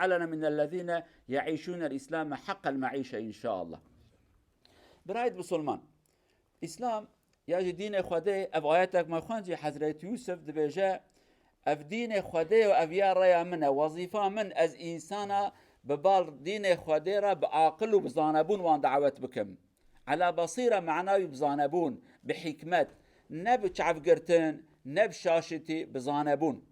علنا من الذين يعيشون الإسلام حق المعيشة إن شاء الله. برايد بسلمان إسلام ياجي دين خده اف آياتك ما خوانجي حضرت يوسف دبيجا اف دين خده و اف يا ريا منه وظيفة من از إنسانا ببال دين خده را بعقل و بزانبون وان دعوت بكم على بصيرة معناوي بزانبون بحكمت نب شعف قرتن نب شاشتي بزانبون.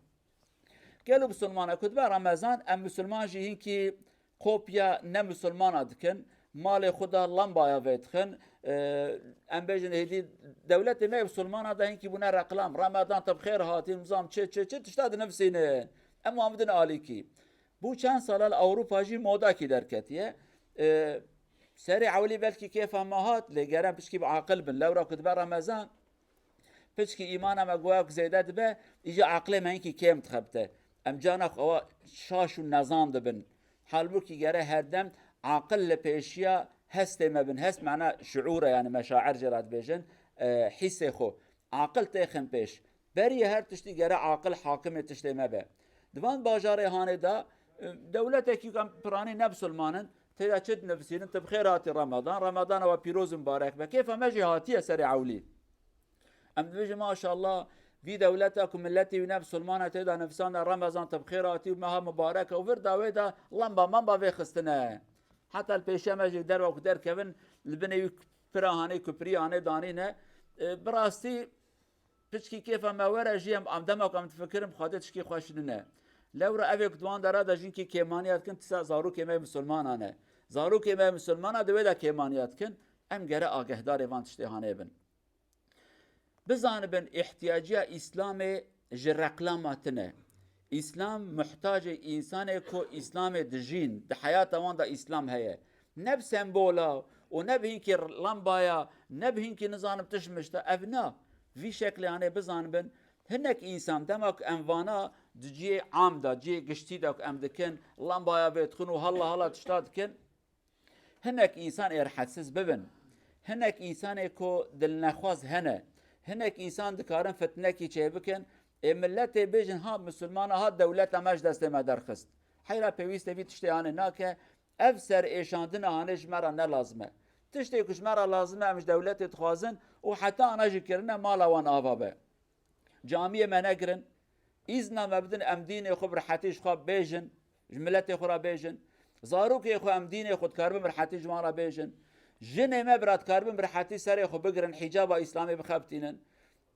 قالوا بسلمان كتبه رمضان ام مسلمان جي هنكي قوبيا نمسلمان دكن مال خدا لمبايا فيتخن ام بيجن هدي دولت ما مسلمان ده هنكي بنا رقلام رمضان طب خير هاتي نظام تش تشتاد نفسينه اما عمدن آليكي بو چند سال اوروپا جي مودا کی دركتيه سريع عولي بلكي كيف همهات لقرام بشكي بعقل بن لورا كتبه رمضان بشكي ايمانا ما قواك زيدات به يجي عقله ما هنكي كيم تخبته ام جانك او شاش و نظام دبن حالبوكي جره هردم عقل لبيشيا هسته ما بن هست معناه شعوره يعني مشاعر جرات بيجن حسه خو عقل تخن بيش بري هر تشتي جره عقل حاكم تشتي ما به دوان باجار هانه دا دولتك كم براني نفس المانن تدا چد نفسين انت بخيرات رمضان و بيروز مبارك بكيف ما جهاتيه سريع عولي ام بيجي ما شاء الله في دولتكم التي نفس المانة تدا نفسنا رمضان تبخيراتي ومها مباركة وفردا ويدا لمبا منبا في خستنا حتى البيشامج در وقت در كفن البني براهاني كبرياني دانينا براستي بشكي كيف ما ورا جيم ام دمك ام تفكرم خاطر تشكي خوشننا لو را ابيك دوان درا دجين كي كيمانيات كنت زارو كيما مسلمان انا زارو كيما مسلمان دويدا كيمانيات كن ام جرا آگهدار وان تشتهانه بن بزانبن احتياجية إسلام جرقلاماتنا إسلام محتاج إنسان كو إسلام دجين ده حياة وان ده إسلام هي نب سمبولا ونب هنكي لمبايا نب هنكي نظام تشمشتا أبنا في شكل يعني بزانبن هنك إنسان دمك أنوانا دجي عام دا جي قشتي داك أم دكن لمبايا بيتخنو هلا تشتاد كن هنك إنسان إرحسس ببن هنك إنسان كو دلنخواز هنا هناك إنسان دكارن فتنكي چه بكن ملت بيجن ها مسلمان ها دولت ماش دست ما درخست حيرا بيويست في تشتي آنه ناكه افسر ايشاندن آنه جمرا نلازمه تشتي كشمرا لازمه مش دولت تخوازن وحتى آنه جكرنه مالا وان آوابه جامعه منقرن إذنا مبدن امدين خب رحتيش خواب بيجن ملت خورا بيجن زاروك يخو امدين خود كاربن رحتي جمارا بيجن جنه ما برات كاربن برحتي سر خو بگرن حجاب اسلامي بخبتينن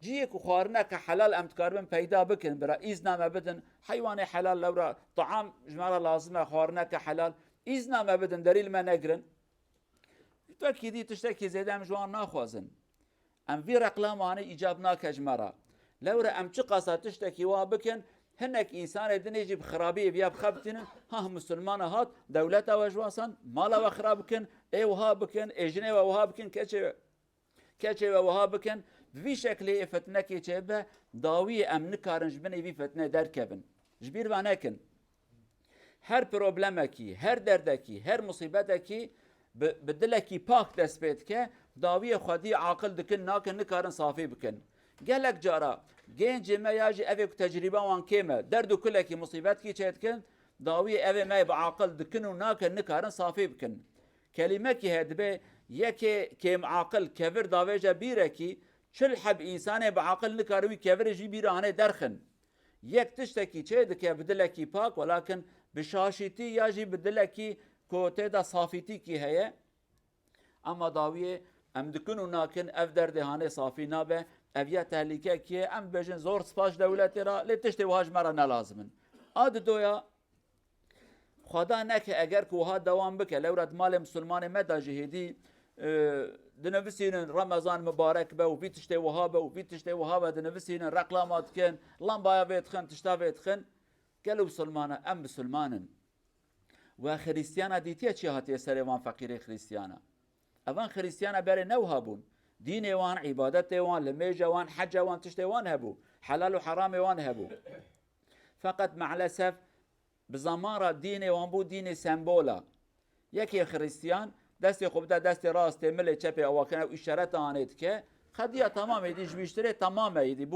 جيك خوارنا كحلال امت كاربن پیدا بكن برا اذنا ما بدن حيوان حلال لورا طعام جماله لازمه خوارنا كحلال اذنا ما بدن دليل ما نگرن تو اكيد تشتكي زيدام جوان ناخوازن ام في رقلام انا ايجابنا كجمره لورا ام چ قصه تشتكي وا بكن هنك انسان دنيجي بخرابيه بيا بخبتين ها مسلمان هات دولته وجواسن مالا وخرابكن اي وهابكن اجنه وهابكن كچه وهابكن في شكل فتنكي چبه داوي ام نكارنج بني في فتنه دركبن جبير وانكن هر پروبلمکی هر دردکی هر مصیبتکی بدلکی پاک دسپیت که داوی خودی عاقل دکن ناکن نکارن صافی بکن گلک جارا گنج ما یاجی اوی تجربه وان کیمه درد و کلکی مصیبت کی چهت کن داوی اوی ما بعاقل دکن و ناکن نکارن صافی بکن کلمه کی هدبه یکی کم عاقل کفر داویجا بیره کی چل حب انسان بعاقل نکاروی کفر جی بیرانه درخن یک تشتکی چه دکه بدلکی پاک ولكن بشاشیتی یاجی بدلکی کوته دا صافیتی کی هیه اما داویه ام دکن و ناکن اف دردهانه صافی نابه اویا تهلیکه کیه ام بجن زور سپاش دولتی را لی تشتی وهاج مرا نلازمن آد دویا خدا نکه اگر که وها دوام بکه لورد مال مسلمان مدا جهدی دنفسینن رمضان مبارک به و بی تشتی وها به و بی تشتی وها به دنفسینن رقلامات کن لامبایا بیتخن تشتا بیتخن گلو مسلمانه ام مسلمانن و خریستیانا دیتیه چی هاتیه سر وان فقیر خریستیانا اوان خریستیانا بره نو هابون دین وان عبادت وان لمیجا وان حج وان تشتی وان هبو حلال و حرام وان هبو فقط مع الاسف بزمارة دین وان بو دین سمبولا یکی خریستیان دستی خوب ده دستی راست ملی چپی اواکنه و اشارت آنید که خدیه تمام ایدی جویشتره تمام ایدی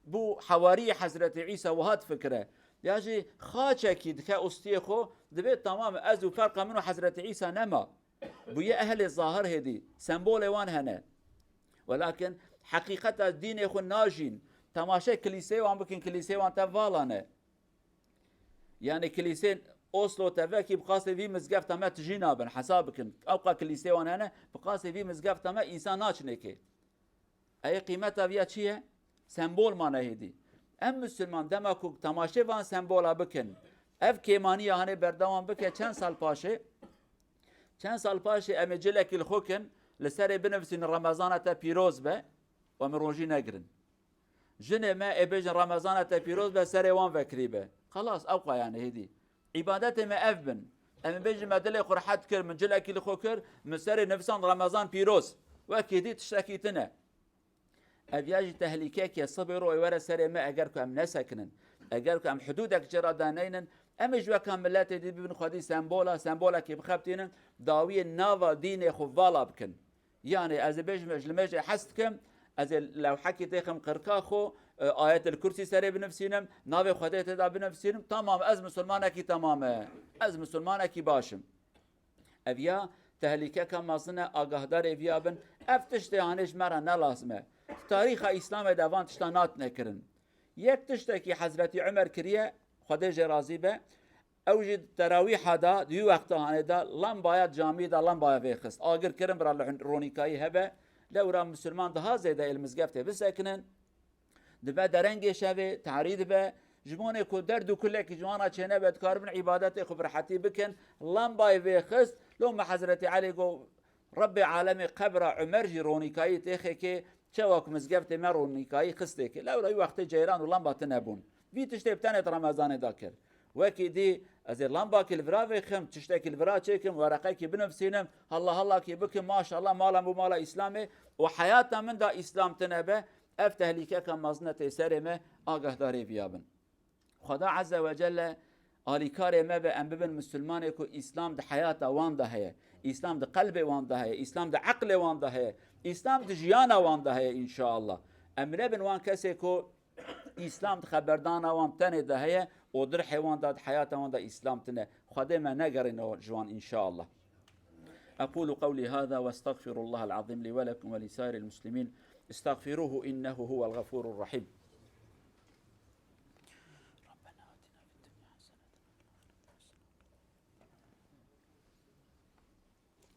بو حواری حضرت عیسی و هاد فکره ياجي خاچكي دكا استيخو دبيت تمام از وفرق منه حضرة عيسى نما بويا أهل الظاهر هدي سمبول وان هنا ولكن حقيقة الدين يخو ناجين تماشا كليسي وان بكن كليسي وان تفالانه يعني كليسين اوسلو تفاكي بقاسي في مزقف تما تجينابن حسابكن اوقا كليسي وان هنا بقاسي في مزقف تما انسان ناچنكي اي قيمتها فيها چيه سمبول مانه هدي ام مسلمان دماكو تماشا وان سمبولا بكن اف كيماني هاني بردوان بكه چند سال پاشه ام جلك الخوكن لسر بنفسين رمضان تا بيروز به ومروجي نگرن جن ما ابج رمضان تا بيروز به سر وان فكري به خلاص اوقع يعني هدي عبادت ما افبن ام بيج ما دل قرحت كر من جلك الخوكر من سر نفسان رمضان بيروز واكيد تشتكيتنا ابياج تهليكك يا صبر ويورا سر ما اجركم ام نسكنن اجركم حدودك جرادانين ام جوا كاملات دي بن خدي سمبولا كي بخبتين داوي نافا دين خوالا بكن يعني از بيج لمج حستكم از لو حكيت خم قركاخو آيات الكرسي سري بنفسينم نافي خديت دا بنفسينم تمام از مسلمانك تمام از مسلمانك باشم افيا تهليكه كما صنع آگاهدار افيا بن افتشت يانش مرا نلازمه تاريخ اسلام دوان تشتانات نكرن یک تشتكي حضرت عمر كريه خديجه راضي به اوجد تراويح دا ديو وقتها دا لم باید جامعه دا لم باید بخست آگر کرن برای رونیکایی هبه لورا مسلمان ده زیده المزگفته بسکنن دبا درنگ شوه تعرید به جمانه کو درد و کله که جوانا چنه بد کاربن عبادت خب راحتی بکن لم باید بخست لو حضرت علی گو رب عالم قبر عمر جی رونیکایی تخه که چواک مزگفته ما رونیکایی خسته که لورا وقت جیران و لم باتنبون وی تشته بتنه رمضان داکر وكي دي ازي لامبا كالفرا خم تشتكي الفرا تشيكم ورقي كي بنفسينم الله كي بكم ما شاء الله مالا مالا اسلامي وحياتنا من دا اسلام تنبه افتح لك كم مزنه سرمه اگه داري بيابن خدا عز وجل اليكار ما بان ببن مسلمان كو اسلام د حياته وان ده هي اسلام د قلب وان ده هي اسلام د عقل وان ده هي اسلام د جيانا وان ده هي ان شاء الله امر بن وان كسيكو اسلام خبردان وان تنه ده هي ودر حيوان داد حياته وان دا اسلام تنه خدا ما نقرن جوان ان شاء الله اقول قولي هذا واستغفر الله العظيم لي ولكم ولسائر المسلمين استغفروه انه هو الغفور الرحيم ربنا آتنا في الدنيا حسنة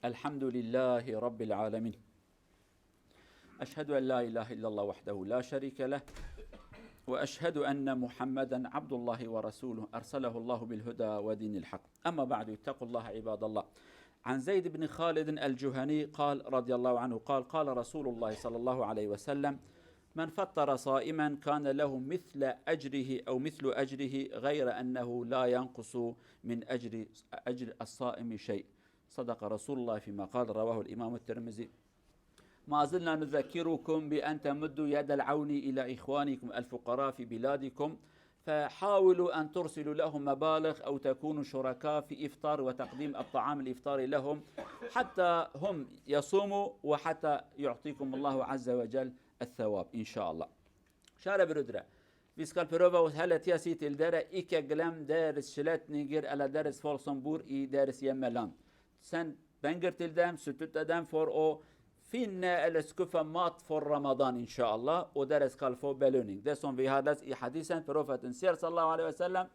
الحمد لله رب العالمين أشهد أن لا إله إلا الله وحده لا شريك له وأشهد أن محمدا عبد الله ورسوله أرسله الله بالهدى ودين الحق أما بعد اتقوا الله عباد الله عن زيد بن خالد الجهني قال رضي الله عنه قال رسول الله صلى الله عليه وسلم من فطر صائما كان له مثل أجره أو مثل أجره غير أنه لا ينقص من أجر الصائم شيء صدق رسول الله فيما قال رواه الإمام الترمذي ما زلنا نذكركم بأن تمدوا يد العون إلى إخوانكم الفقراء في بلادكم فحاولوا أن ترسلوا لهم مبالغ أو تكونوا شركاء في إفطار وتقديم الطعام الإفطاري لهم حتى هم يصوموا وحتى يعطيكم الله عز وجل الثواب إن شاء الله شارع بردرة فيسكال بروفا وهلت ياسيت الدارة إيكا قلم دارس شلات نيجر على دارس فولسنبور إي دارس يملان سن بنجر تلدام ستوت أدام فور أو فينا الاسكوفا مات فور رمضان ان شاء الله ودرس كالفو بالونينج دسون في هذا حديثا بروفة سير صلى الله عليه وسلم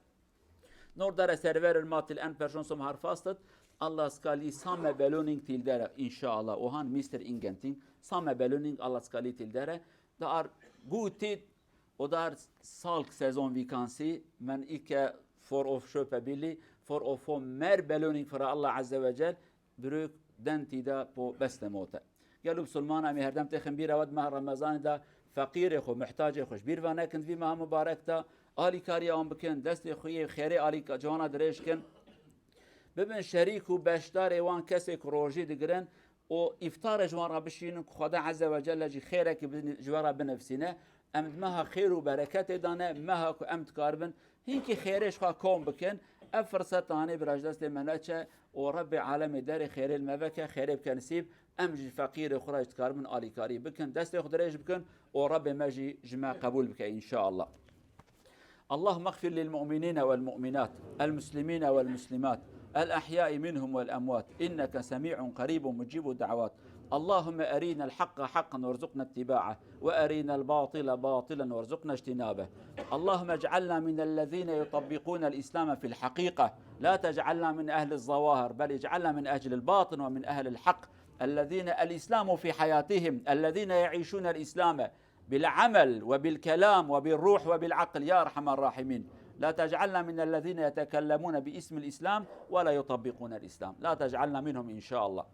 نور درس سيرفر المات الان برشون سم هارفاستت الله سكالي سام بالونينج تيل داره ان شاء الله وهان مستر انجنتين سام بالونينج الله سكالي تيل داره دار بوتيت ودار سالك سيزون فيكانسي من ايكا فور اوف شوبا بيلي فور اوف مر بالونينج فر الله عز وجل بروك دنتي دا بو بست موته قالوا بسلمان امي هردم تخم بيرا ود ماه رمضان دا فقير خو محتاج خوش بير وانا كنت في ماه مبارك تا آلی کاری آن بکن دست خویی خیره آلی جوانا درش کن ببین شریک و بشدار وان کسی که روژی دگرن و افطار جوان را بشینن که خدا عز و جل جی خیره که جوان بنفسینه امد مها خیر و برکت دانه مها که امد کاربن هین که خیرش خواه کام بکن افرصت آنه براج دست مناچه و رب عالم دار خیر المبکه خیر بکنسیب امجي فقير خراج كارمن آلي كاري بكن دست خدريش بكن ورب مجي جماع قبول بك إن شاء الله اللهم اغفر للمؤمنين والمؤمنات المسلمين والمسلمات الأحياء منهم والأموات إنك سميع قريب مجيب الدعوات. اللهم أرينا الحق حقا وارزقنا اتباعه، وأرينا الباطل باطلا وارزقنا اجتنابه. اللهم اجعلنا من الذين يطبقون الإسلام في الحقيقة، لا تجعلنا من أهل الظواهر، بل اجعلنا من أهل الباطن ومن أهل الحق، الذين الإسلام في حياتهم، الذين يعيشون الإسلام بالعمل وبالكلام وبالروح وبالعقل يا أرحم الراحمين. لا تجعلنا من الذين يتكلمون باسم الإسلام ولا يطبقون الإسلام، لا تجعلنا منهم إن شاء الله.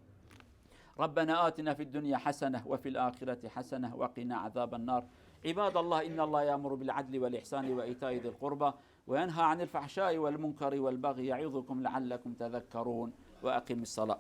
ربنا آتنا في الدنيا حسنة وفي الآخرة حسنة وقنا عذاب النار. عباد الله، إن الله يأمر بالعدل والإحسان وإيتاء ذي القربى وينهى عن الفحشاء والمنكر والبغي يعظكم لعلكم تذكرون. وأقم الصلاة.